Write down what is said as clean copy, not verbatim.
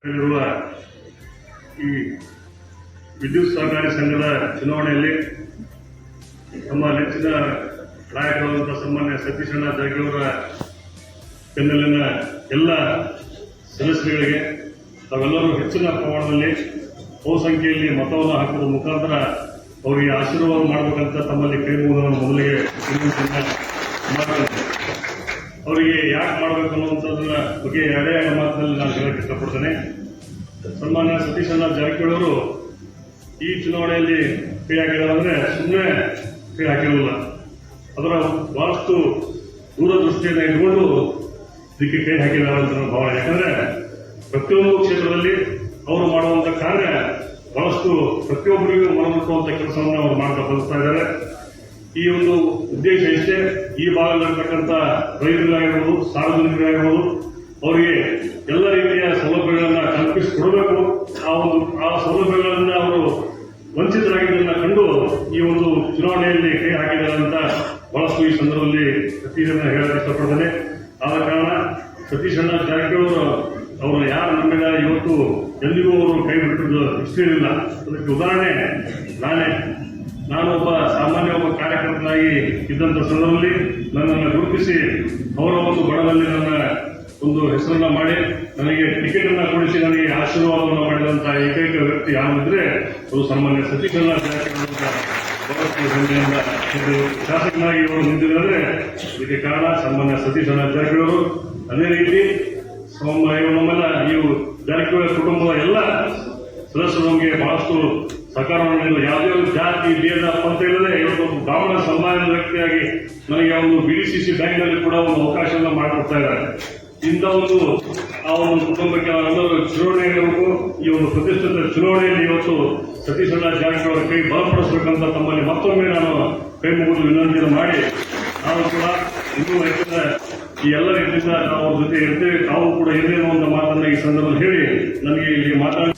ಇರುವ ಈ ವಿದ್ಯುತ್ ಸಹಕಾರಿ ಸಂಘದ ಚುನಾವಣೆಯಲ್ಲಿ ನಮ್ಮ ನೆಚ್ಚಿನ ನಾಯಕರಾದಂತಹ ಸನ್ಮಾನ್ಯ ಸತೀಶಣ್ಣ ಜಾರಕಿಹೊಳಿ ಅವರ ಬೆನ್ನಲ್ಲಿನ ಎಲ್ಲ ಸದಸ್ಯರುಗಳಿಗೆ ತಾವೆಲ್ಲರೂ ಹೆಚ್ಚಿನ ಪ್ರಮಾಣದಲ್ಲಿ ಬಹುಸಂಖ್ಯೆಯಲ್ಲಿ ಮತವನ್ನು ಹಾಕುವ ಮುಖಾಂತರ ಅವರಿಗೆ ಆಶೀರ್ವಾದ ಮಾಡಬೇಕಂತ ತಮ್ಮಲ್ಲಿ ಕೈ ಮುಗಿದನ್ನು ಮೊದಲಿಗೆ ಮಾಡ್ತಾರೆ. ಅವರಿಗೆ ಯಾಕೆ ಮಾಡಬೇಕು ಅನ್ನುವಂಥದ್ರ ಬಗ್ಗೆ ಎರಡೇ ಮಾತಿನಲ್ಲಿ ನಾನು ಹೇಳಕ್ಕೆ ಇಷ್ಟಪಡ್ತೇನೆ. ಸನ್ಮಾನ್ಯ ಸತೀಶಣ್ಣ ಜಾರಕಿಹೊಳಿ ಅವರು ಈ ಚುನಾವಣೆಯಲ್ಲಿ ಕೈ ಹಾಕಿದಾರೆ ಸುಮ್ಮನೆ ಕೈ ಹಾಕಿರಲಿಲ್ಲ. ಅದರ ಬಹಳಷ್ಟು ದೂರದೃಷ್ಟಿಯನ್ನು ಇಟ್ಕೊಂಡು ಇದಕ್ಕೆ ಕೈ ಹಾಕಿದ್ದಾರೆ ಅಂತ ನನ್ನ ಭಾವನೆ. ಯಾಕಂದ್ರೆ ಪ್ರತಿಯೊಂದು ಕ್ಷೇತ್ರದಲ್ಲಿ ಅವರು ಮಾಡುವಂತ ಕಾರ್ಯ ಬಹಳಷ್ಟು ಪ್ರತಿಯೊಬ್ಬರಿಗೂ ಮನಮುಟ್ಟುವಂತ ಕೆಲಸವನ್ನು ಅವರು ಮಾಡ್ತಾ ಬರ್ತಾ ಇದ್ದಾರೆ. ಈ ಒಂದು ಉದ್ದೇಶ ಇಷ್ಟೇ, ಈ ಭಾಗದಲ್ಲಿರ್ತಕ್ಕಂಥ ರೈತರಿಗಾಗಿರ್ಬೋದು, ಸಾರ್ವಜನಿಕರಾಗಿರ್ಬೋದು, ಅವರಿಗೆ ಎಲ್ಲ ರೀತಿಯ ಸೌಲಭ್ಯಗಳನ್ನ ಕಲ್ಪಿಸಿಕೊಡಬೇಕು. ಆ ಸೌಲಭ್ಯಗಳನ್ನ ಅವರು ವಂಚಿತರಾಗಿದ್ದನ್ನ ಕಂಡು ಈ ಒಂದು ಚುನಾವಣೆಯಲ್ಲಿ ಕೈ ಹಾಕಿದ್ದಾರೆ ಅಂತ ಬಹಳಷ್ಟು ಈ ಸಂದರ್ಭದಲ್ಲಿ ಸತೀಶಣ್ಣ ಹೇಳಕ್ಕೆ ಇಷ್ಟಪಡ್ತೇನೆ. ಆದ ಕಾರಣ ಸತೀಶಣ್ಣ ಜಾರಕಿಹೊಳಿ ಅವರು ಯಾರು ನಮ್ಮಿಂದ ಇವತ್ತು ಎಂದಿಗೂ ಅವರು ಕೈ ಬಿಟ್ಟಿದ್ದು ಇಷ್ಟೇನಿಲ್ಲ. ಅದಕ್ಕೆ ಉದಾಹರಣೆ ನಾನು ಒಬ್ಬ ಸಾಮಾನ್ಯ ಕಾರ್ಯಕರ್ತನಾಗಿ ಇದ್ದಂಥ ಸಂದರ್ಭದಲ್ಲಿ ನನ್ನನ್ನು ಗುರುತಿಸಿ ಅವರ ಒಂದು ಬಣದಲ್ಲಿ ನನ್ನ ಒಂದು ಹೆಸರನ್ನ ಮಾಡಿ ನನಗೆ ಟಿಕೆಟ್ ಅನ್ನ ಕೊಡಿಸಿ ನನಗೆ ಆಶೀರ್ವಾದವನ್ನು ಮಾಡಿದಂತಹ ಏಕೈಕ ವ್ಯಕ್ತಿ ಯಾರಿದ್ರೆ ಅದು ಸನ್ಮಾನ್ಯ ಸತೀಶಣ್ಣ ಜಾರಕಿಹೊಳಿ ಬಹಳಷ್ಟು ಹೆಮ್ಮೆಯಿಂದ ಶಾಸಕನಾಗಿ ಇವರು ನಿಂತಿದ್ದಾರೆ. ಇದಕ್ಕೆ ಕಾರಣ ಸನ್ಮಾನ್ಯ ಸತೀಶಣ್ಣ ಜಾರಕಿಹೊಳಿ. ಅದೇ ರೀತಿ ನಮ್ಮೆಲ್ಲ ಈ ಜಾರಕಿಹೊಳಿ ಕುಟುಂಬದ ಎಲ್ಲ ಸದಸ್ಯರು ನಮಗೆ ಬಹಳಷ್ಟು ಸಹಕಾರವನ್ನು ನೀಡಿದ, ಯಾವುದೇ ಒಂದು ಜಾತಿ ಭೇದ ಪಂಥ ಇಲ್ಲದೆ ಇವತ್ತು ಬ್ರಾಹ್ಮಣ ಸಮುದಾಯದ ವ್ಯಕ್ತಿಯಾಗಿ ನನಗೆ ಒಂದು BDCC ಬ್ಯಾಂಕ್ನಲ್ಲಿ ಕೂಡ ಒಂದು ಅವಕಾಶವನ್ನು ಮಾಡಿಕೊಡ್ತಾ ಇದ್ದಾರೆ. ಇಂಥ ಆ ಒಂದು ಕುಟುಂಬಕ್ಕೆ ನಾವೆಲ್ಲರೂ ಚುನಾವಣೆಗೂ ಈ ಒಂದು ಪ್ರತಿಷ್ಠಿತ ಚುನಾವಣೆಯಲ್ಲಿ ಇವತ್ತು ಸತೀಶಣ್ಣ ಜಾರಕಿಹೊಳಿ ಕೈ ಬಲಪಡಿಸಬೇಕಂತ ತಮ್ಮಲ್ಲಿ ಮತ್ತೊಮ್ಮೆ ನಾನು ಕೈ ಮುಗಿದು ವಿನಂತಿಯನ್ನು ಮಾಡಿ ನಾವು ಕೂಡ ಇನ್ನೂ ಹೆಚ್ಚಿನ ಈ ಎಲ್ಲ ರೀತಿಯಿಂದ ನಾವು ಅವ್ರ ಜೊತೆ ಇರ್ತೇವೆ, ತಾವು ಕೂಡ ಇರಲಿ ಅನ್ನೋ ಒಂದು ಮಾತನ್ನ ಈ ಸಂದರ್ಭದಲ್ಲಿ ಹೇಳಿ ನನಗೆ ಇಲ್ಲಿ ಮಾತಾಡಿ